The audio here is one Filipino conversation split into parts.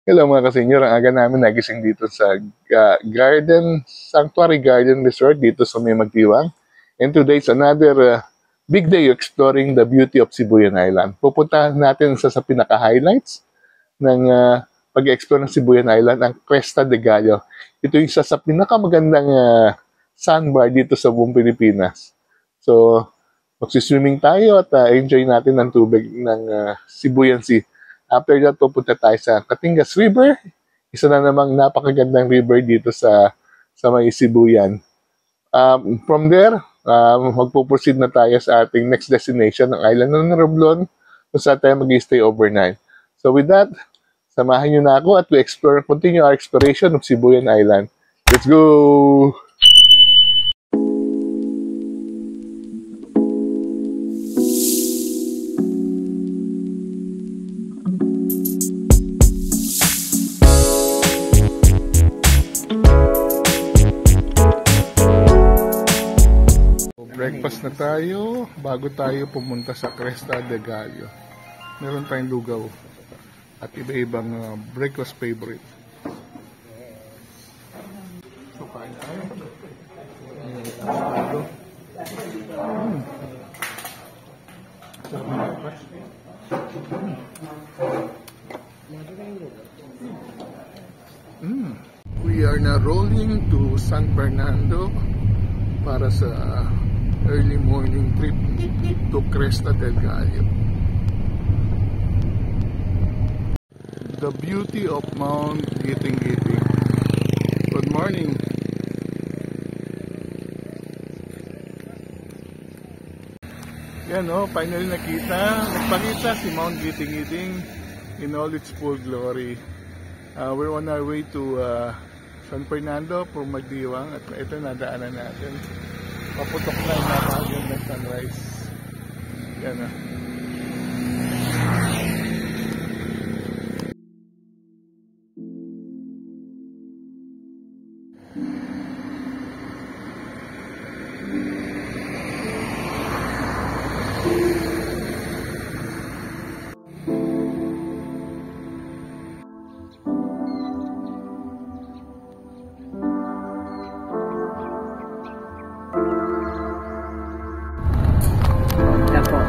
Hello mga kasenyor, ang aga namin nagising dito sa Sanctuary Garden Resort dito sa May Magdiwang. And today's another big day exploring the beauty of Sibuyan Island. Pupuntahan natin sa pinaka-highlights ng pag-explore ng Sibuyan Island, ang Cresta de Gallo. Ito yung isa sa pinakamagandang sandbar dito sa buong Pilipinas. So, magsiswimming tayo at enjoy natin ng tubig ng Sibuyan Sea. After that, pupunta tayo sa Catingas River. Isa na namang napakagandang river dito sa may Sibuyan. From there, magpuproceed na tayo sa ating next destination, ng Island ng Romblon, kung saan tayo mag-stay overnight. So with that, samahan nyo na ako at we continue our exploration of Sibuyan Island. Let's go! Breakfast na tayo bago tayo pumunta sa Cresta de Gallo. Meron tayong lugaw at iba-ibang breakfast favorite. So, kain tayo. We are now rolling to San Fernando para sa early morning trip to Cresta del Gallo. The beauty of Mount Giting-Giting. Good morning. Yan finally nagpakita si Mount Giting-Giting in all its full glory. We're on our way to San Fernando from Magdiwang at ito nadaanan natin. Paputok na yung napakagandang sunrise. Yan na.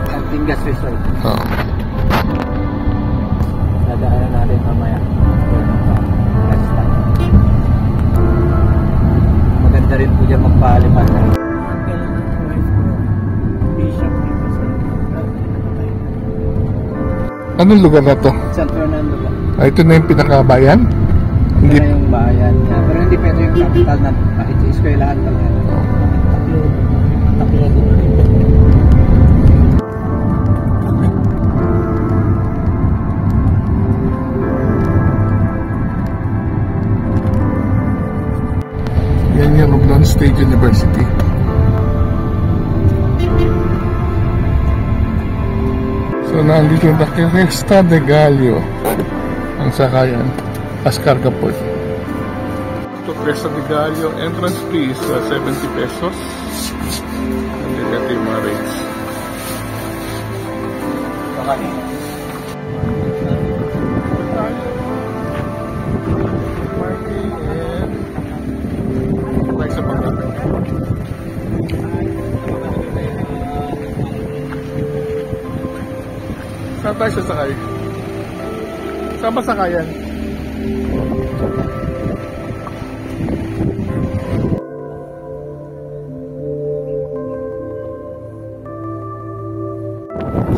Catingas Resort. Dadaanan natin mamaya. Maganda rin po dyan magpaliparan. Anong lugar na to? San Fernando ba? Ito na yung pinakabayan? Ito na yung bayan. Pero hindi pa ito yung capital na ito eskwelahan talaga. Taklo din. Yan yung Romblon State University. So, nandito na Cresta de Gallo ang sakayan, Ascarga Port. Ito, Cresta de Gallo, entrance fee is 70 pesos. And then ito yung mga rates. Saan tayo sasakay? Saan ba sakayan?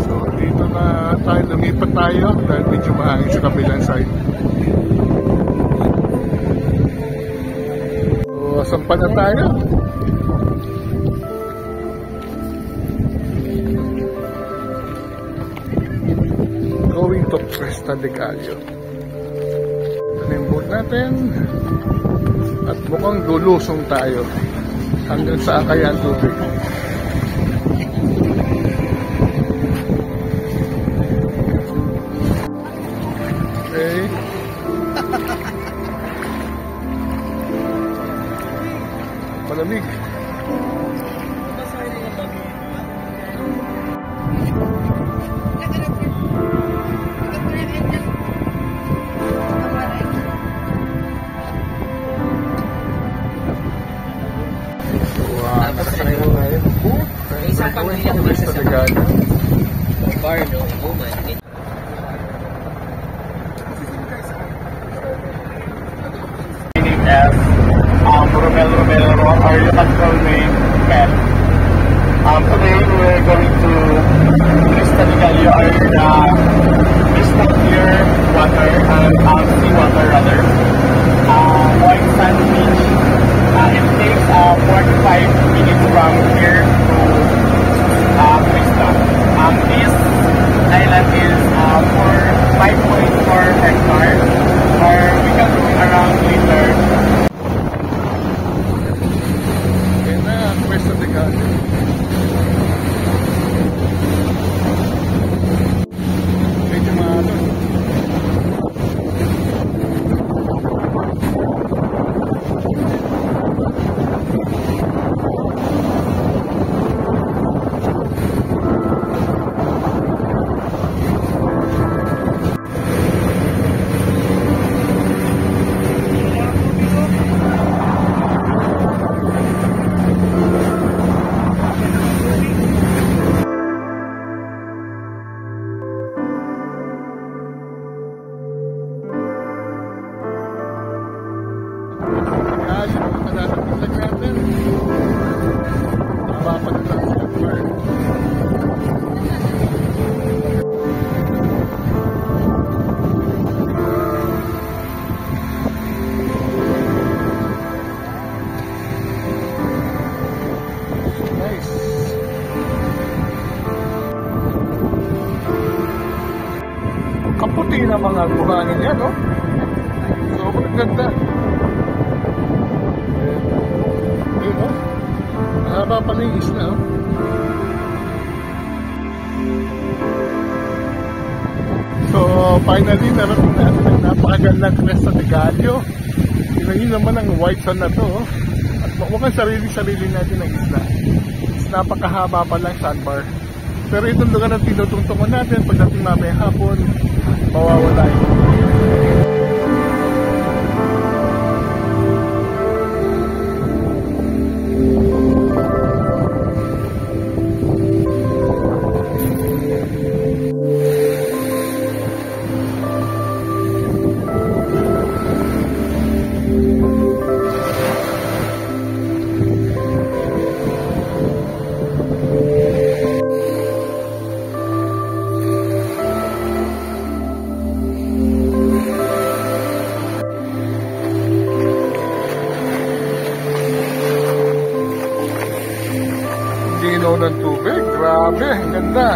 So, dito na tayo, lumipat tayo dahil medyo mahangin sa kabilang side. So, saan pa na tayo? Going to Cresta de Gallo. Ito na yung boat natin. At mukhang lulusong tayo hanggang saan kaya ang tubig. Okay. Malamig. siya Cresta de Gallo. Barno, Oman. Name as Romel Romero, or you can call me Ken. Today we're going to Cresta de Gallo, or crystal clear water, seawater rather. White sand beach. It takes 45 minutes from here to Cresta. This island is for 5.4 hectares, or we can go around later. Yan na, Cresta de Gallo. Medyo maano. Kaputi na mga buhangin yan, no? Sobrang ganda. Yun, no? Mahaba pala yung isla, no? So, finally, narating natin ang napakagandang Cresta de Gallo. Yun naman ang white sand na to, oh. At mukhang sarili-sarili natin ang isla. Napakahaba pa lang sandbar. Pero itong lugar na tinutungtungan natin, pagdating mamaya hapon, mawawala yun. Dinaw ng tubig, grabe, ang ganda.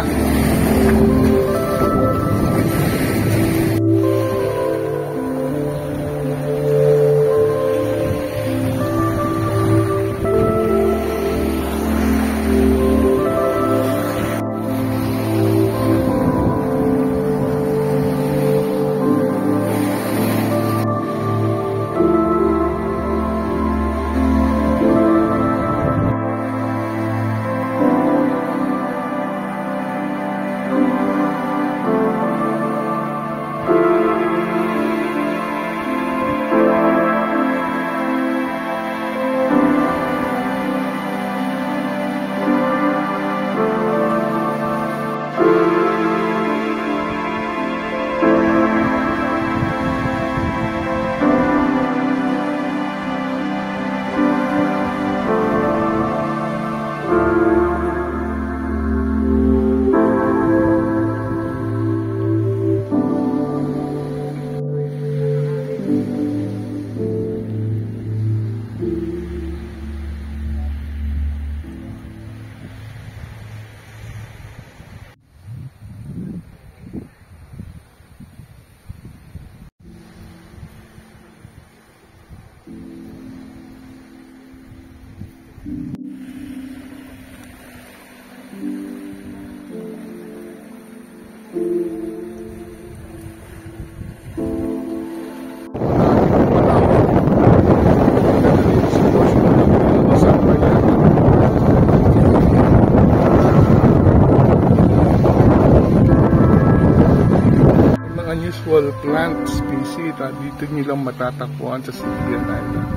Unusual plant species na dito nilang matatagpuan sa Sibuyan Island.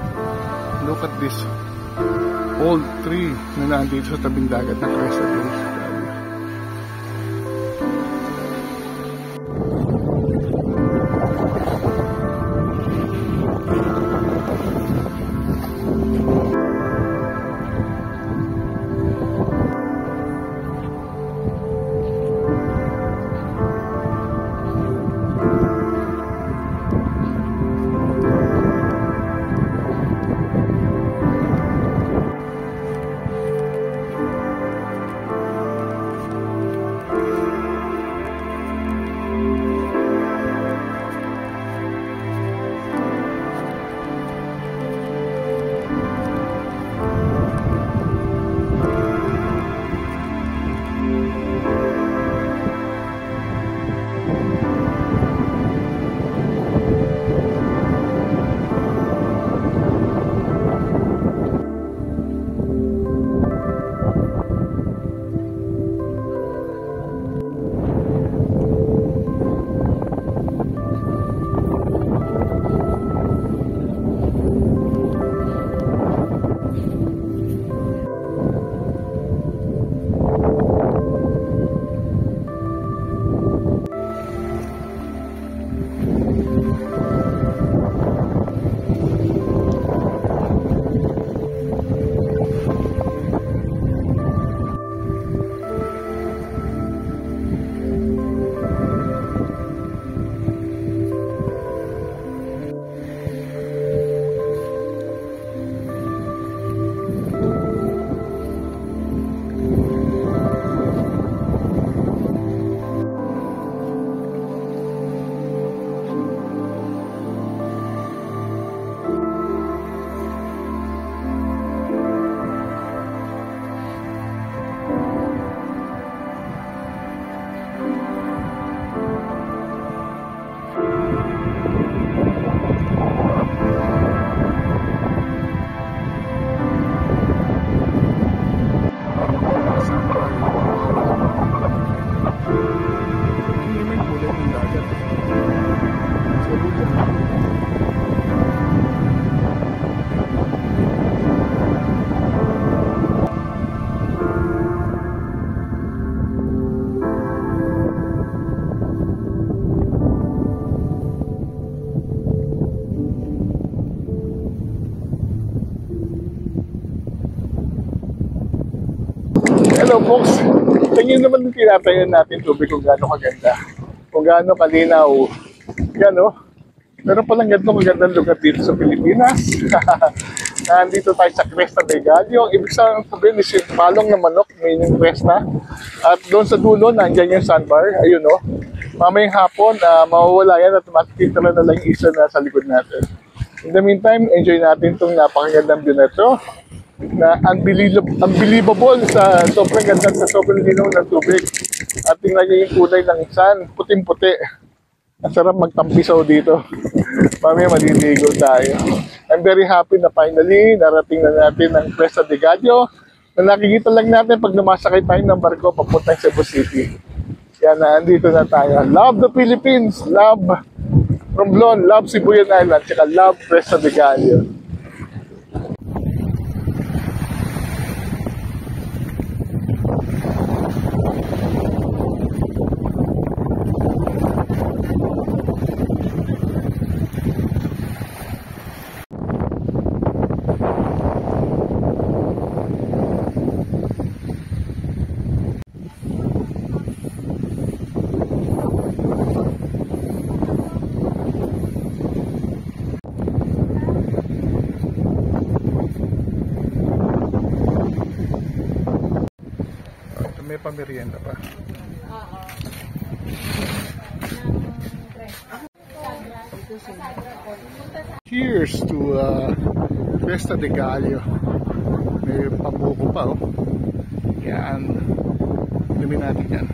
Look at this old tree na nandito sa tabing dagat na Cresta de Gallo. Hello folks, tingin naman yung tinatayo natin tubig kung gaano kaganda, kung gaano kalinaw. Yan o, meron palang ganito magandang lugar dito sa Pilipinas. Nandito tayo sa Cresta de Gallo. Ibig sabihin is yung palong na manok, meaning Cresta. At doon sa dulo, nandiyan yung sandbar. Ayun o, mamayang hapon, mawawala yan at makikita na lang yung isa na sa likod natin. In the meantime, enjoy natin itong napakagandang view na ito, na unbelievable sa sobrang ganda, sa sobrang linaw ng tubig. At tingnan niyo yung kulay ng sun, puting-puti. Ang sarap magtampisaw dito. Mamaya maliligo tayo. I'm very happy na finally narating na natin ang Cresta de Gallo, na nakikita lang natin pag lumasakay tayo ng barko papuntang Cebu City. Yan na, andito na tayo. Love the Philippines, love Romblon, love Sibuyan Island, tsaka love Cresta de Gallo. May pamerienda pa. Cheers to Cresta de Gallo. May pabuko pa oh. Yan. Inumin natin yan.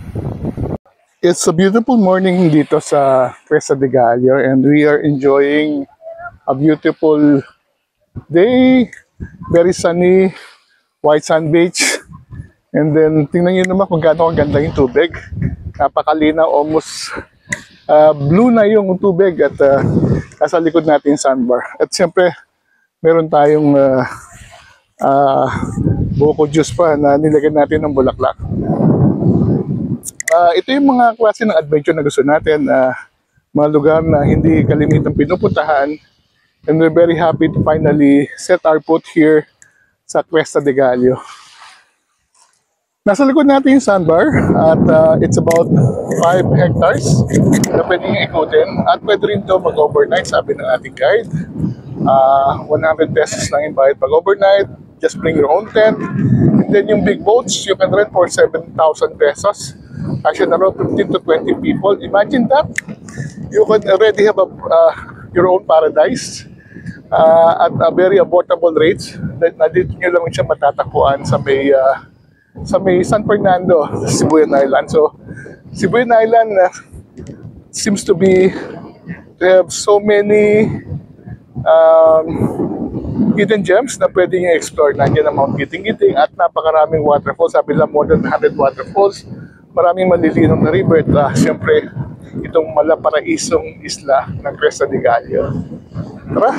It's a beautiful morning dito sa Cresta de Gallo and we are enjoying a beautiful day. Very sunny, white sand beach. And then, tingnan nyo naman kung gaano kaganda yung tubig. Napakalinaw, almost blue na yung tubig at nasa likod natin yung sandbar. At siyempre, meron tayong buko juice pa na nilagyan natin ng bulaklak. Ito yung mga klase ng adventure na gusto natin. Mga lugar na hindi kalimitang pinupuntahan. And we're very happy to finally set our foot here sa Cresta de Gallo. Nasa likod natin yung sandbar at it's about 5 hectares na pwede yung ikutin at pwede rin ito mag-overnight, sabi ng ating guide. 100 pesos lang yung bayad pag-overnight, just bring your own tent. And then yung big boats, you can rent for 7,000 pesos. Actually, around 15 to 20 people. Imagine that. You can already have your own paradise at a very affordable rates. Nandito nyo lang siya matatakuan sa may San Fernando, Sibuyan Island. So, Sibuyan Island seems to have so many hidden gems na pwede nyo explore. Nandiyan ang Mount Giting-Giting at napakaraming waterfalls. Sabi lang more than 100 waterfalls. Maraming malilinom na river. Siyempre, itong malaparaisong isla ng Cresta de Gallo. Tara,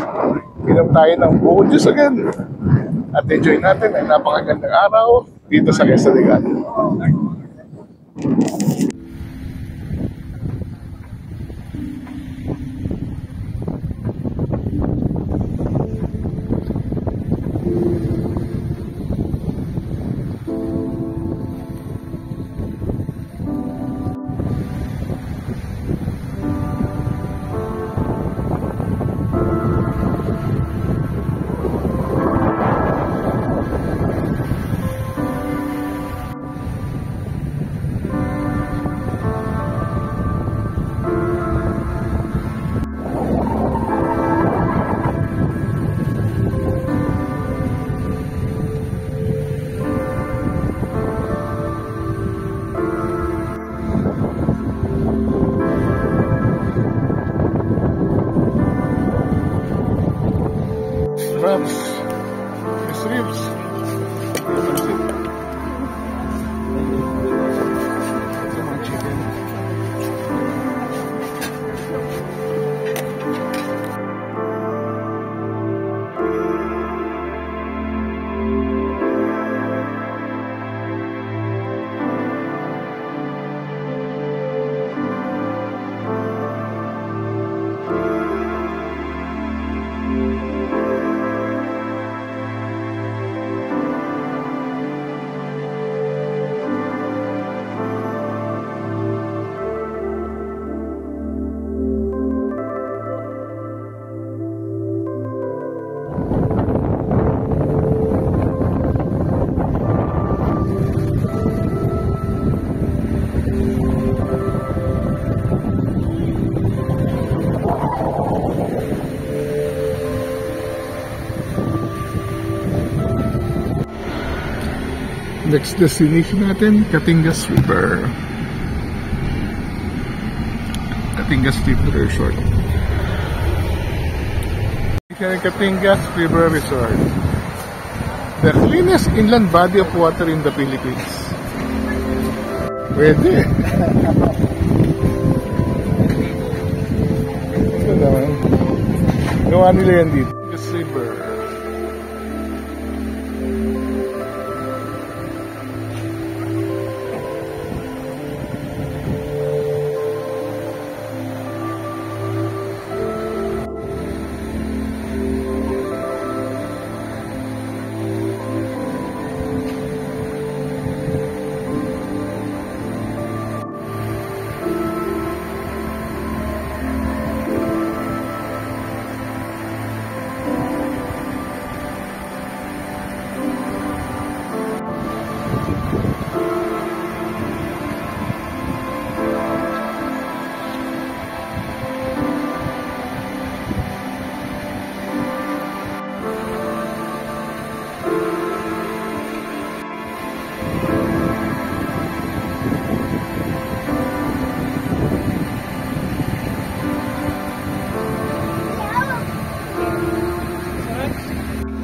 inom tayo ng buko juice again. At enjoy natin ang napakagandang araw dito sa Cresta de Gallo. Ribs. It's ribs. Come on, chicken. Next destination natin, Catingas River. Catingas River Resort. Catingas River Resort. The cleanest inland body of water in the Philippines. Pwede. Ito naman. Gawa nila yan dito. Catingas River.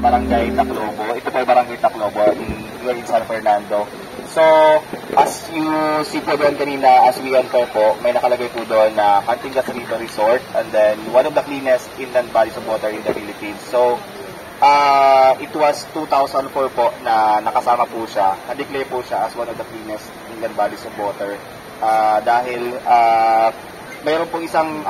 Barangay Taclobo. Ito po ay Barangay Taclobo here in San Fernando. So, as you see po doon kanina, as we enter po, may nakalagay po doon na Catingas River Resort and then one of the cleanest inland bodies of water in the Philippines. So, it was 2004 po na nakasama po siya. Na-declare po siya as one of the cleanest inland bodies of water. Dahil mayroon po isang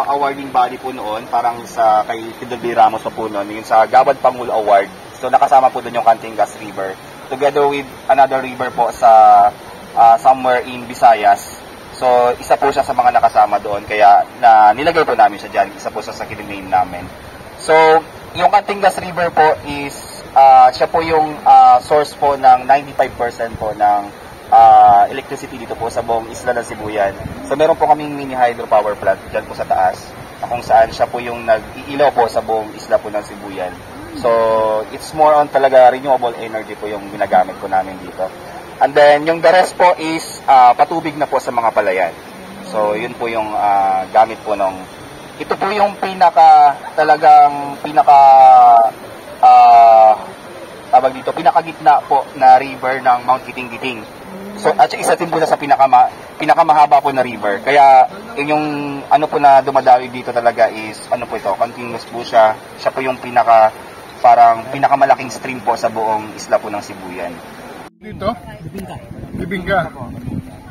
awarding body po noon, parang sa kay Fidel B. Ramos po noon, yung sa Gabad Pangulo Award. So nakasama po doon yung Catingas River. Together with another river po sa somewhere in Visayas. So isa po siya sa mga nakasama doon, kaya nilagay po namin siya dyan. Isa po sa kiname namin. So yung Catingas River po is, siya po yung source po ng 95% po ng electricity dito po sa buong isla ng Sibuyan. So meron po kaming mini hydropower plant dyan po sa taas, na kung saan siya po yung nag-iilaw po sa buong isla po ng Sibuyan. So it's more on talaga renewable energy po yung ginagamit po namin dito. And then yung the rest po is patubig na po sa mga palayan. So yun po yung gamit po nung, ito po yung pinakagitna po na river ng Mount Giting-Giting. So, at isa din po sa pinakamahaba po na river. Kaya, yung ano po na dumadawi dito talaga is, ano po ito, continuous po siya. Siya po yung pinakamalaking stream po sa buong isla po ng Sibuyan. Dito? Bibingka. Bibingka.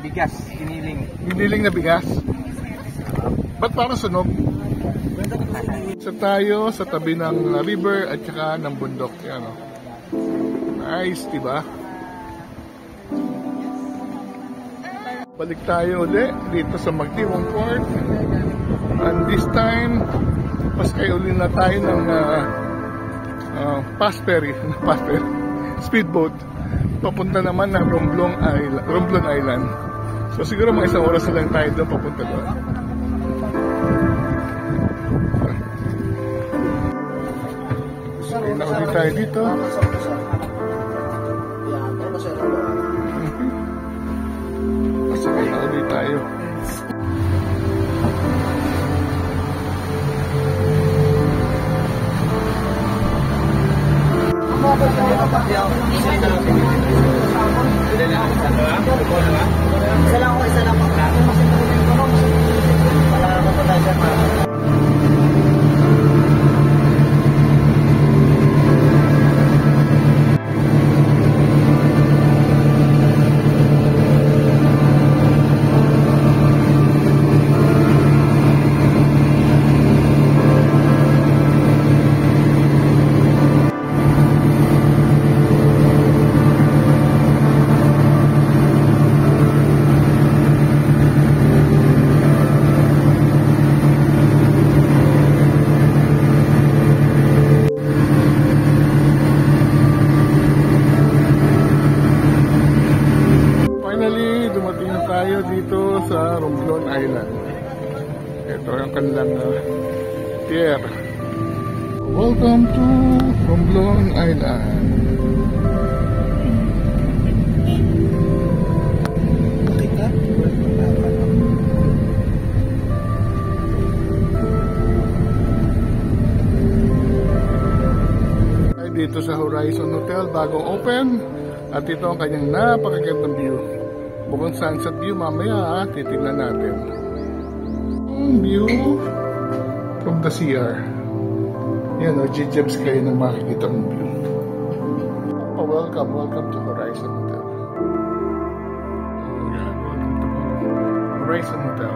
Bigas, hiniling. Hiniling na bigas. Ba't parang sunog? Sa tayo, sa tabi ng river at saka ng bundok. Yan, nice, diba? Balik tayo ulit dito sa Magdiwang Port. And this time, paskay ulit na tayo ng Passperi, speedboat. Papunta naman ng Romblon Island. So siguro mga isang oras na lang tayo doon papunta doon. So naulit tayo dito. Pasakay na ulit tayo. Isa lang po. Dito sa Romblon Island. Ito yung kanilang pier. Welcome to Romblon Island. dito sa Horizon Hotel, bagong open. At ito ang kanyang napakagandang view. Bukong sunset view, mamaya titignan natin. View from the CR. Yan, G-Gems kayo na makikita ang view. Welcome to Horizon Hotel. Yeah, welcome to Horizon Hotel.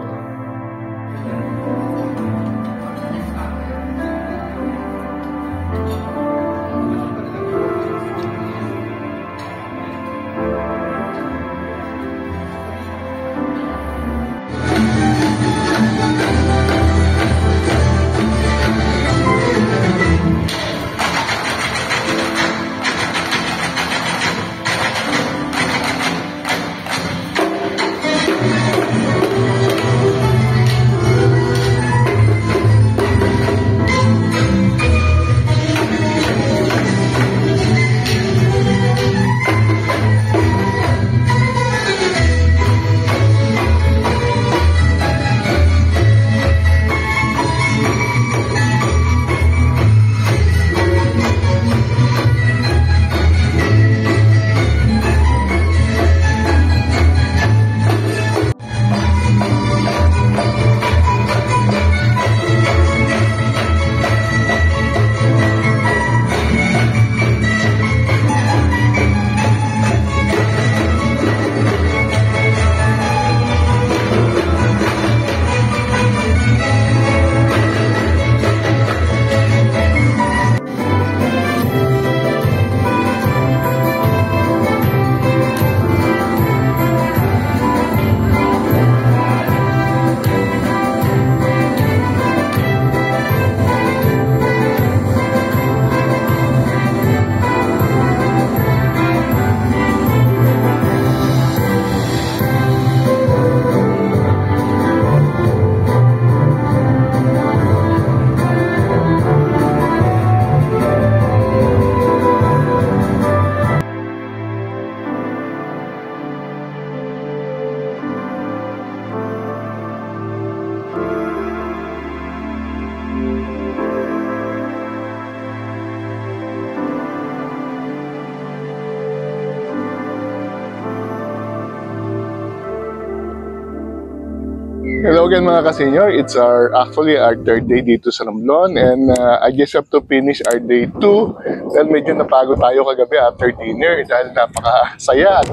Hello again mga ka-senior, it's actually our third day dito sa Romblon, and I just have to finish our day 2 dahil medyo napagod tayo kagabi after dinner dahil napaka-saya at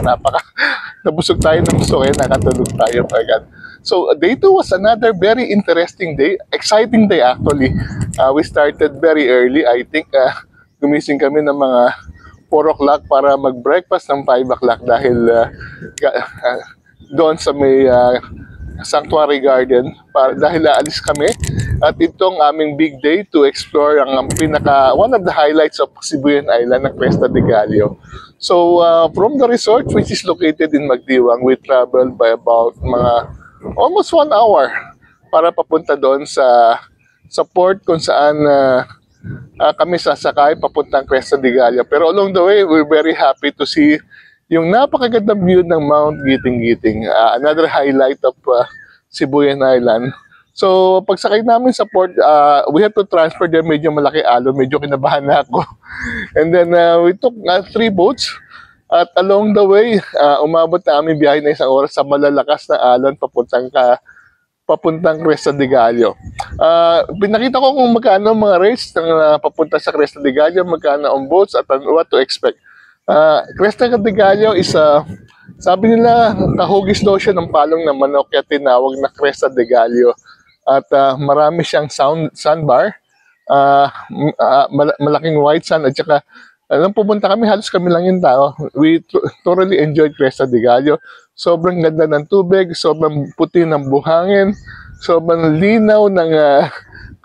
nabusog tayo ng gusto kaya nakatulog tayo agad. So day 2 was another very interesting day, exciting day actually. We started very early, I think gumising kami ng mga 4 o'clock para mag-breakfast ng 5 o'clock dahil doon sa may Sanctuary Garden dahil aalis kami at itong aming big day to explore ang one of the highlights of Sibuyan Island, ng Cresta de Gallo. So from the resort which is located in Magdiwang, we traveled by about almost 1 hour para papunta doon sa port kung saan kami sasakay papuntang Cresta de Gallo. Pero along the way, we're very happy to see yung napakagandang view ng Mount Giting-Giting, another highlight of Sibuyan Island. So, pagsakay namin sa port, we had to transfer there, medyo malaki alon, medyo kinabahan na ako. And then, we took 3 boats. At along the way, umabot na aming biyahe na 1 oras sa malalakas na alon papuntang Cresta de Gallo. Pinakita ko kung magkano mga rates ng papunta sa Cresta de Gallo, magkano ang boats at what to expect. Cresta de Gallo is sabi nila kahugis daw siya ng palong na manok kaya tinawag na Cresta de Gallo. At marami siyang sandbar, malaking white sand at saka nang pumunta kami, halos kami lang yung tao. We thoroughly enjoyed Cresta de Gallo. Sobrang ganda ng tubig, sobrang puti ng buhangin, sobrang linaw ng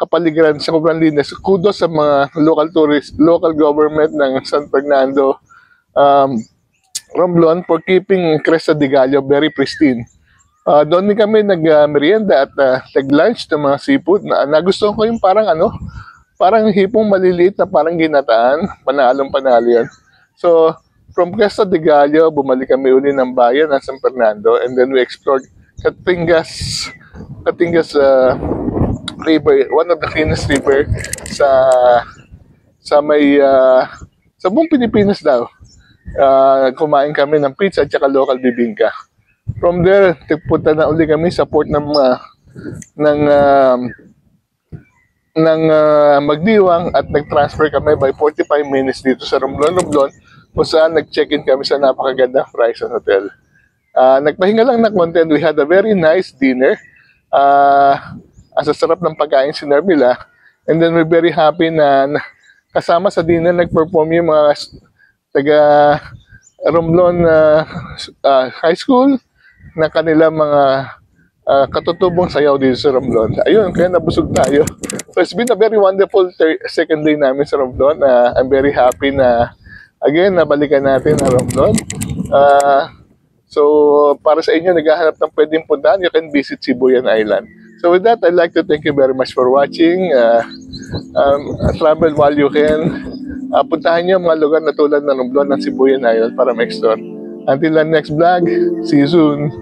kapaligiran, sobrang linis. Kudos sa mga local tourists, local government ng San Fernando, Romblon for keeping Cresta de Gallo very pristine. Doon din kami nag-merienda at nag-lunch ng mga seafood. Nagustuhan ko yung parang hipong maliliit na parang ginataan, panalo yan. So, from Cresta de Gallo, bumalik kami uli ng bayan ng San Fernando, and then we explored Catingas River, one of the cleanest river sa may Sa buong Pilipinas daw, kumain kami ng pizza at saka local bibingka. From there, punta na uli kami sa port ng Magdiwang at nag-transfer kami by 45 minutes dito sa Romblon, kung saan nag-check-in kami sa napakaganda Horizon Hotel. Nagpahinga lang na content. We had a very nice dinner. Ang sasarap ng pagkain sinerve nila. And then we're very happy na kasama sa dinner nag-perform yung mga taga Romblon High School na kanila mga katutubong sayaw dito sa Romblon. Ayun, kaya nabusog tayo. So it's been a very wonderful second day namin sa Romblon. I'm very happy na again, nabalikan natin ang Romblon. So para sa inyo, naghahanap ng pwedeng puntahan, you can visit Sibuyan Island. So with that, I'd like to thank you very much for watching. Travel while you can. Puntahan niyo mga lugar na tulad ng Romblon ng Sibuyan Island para ma-explore. Until the next vlog, see you soon.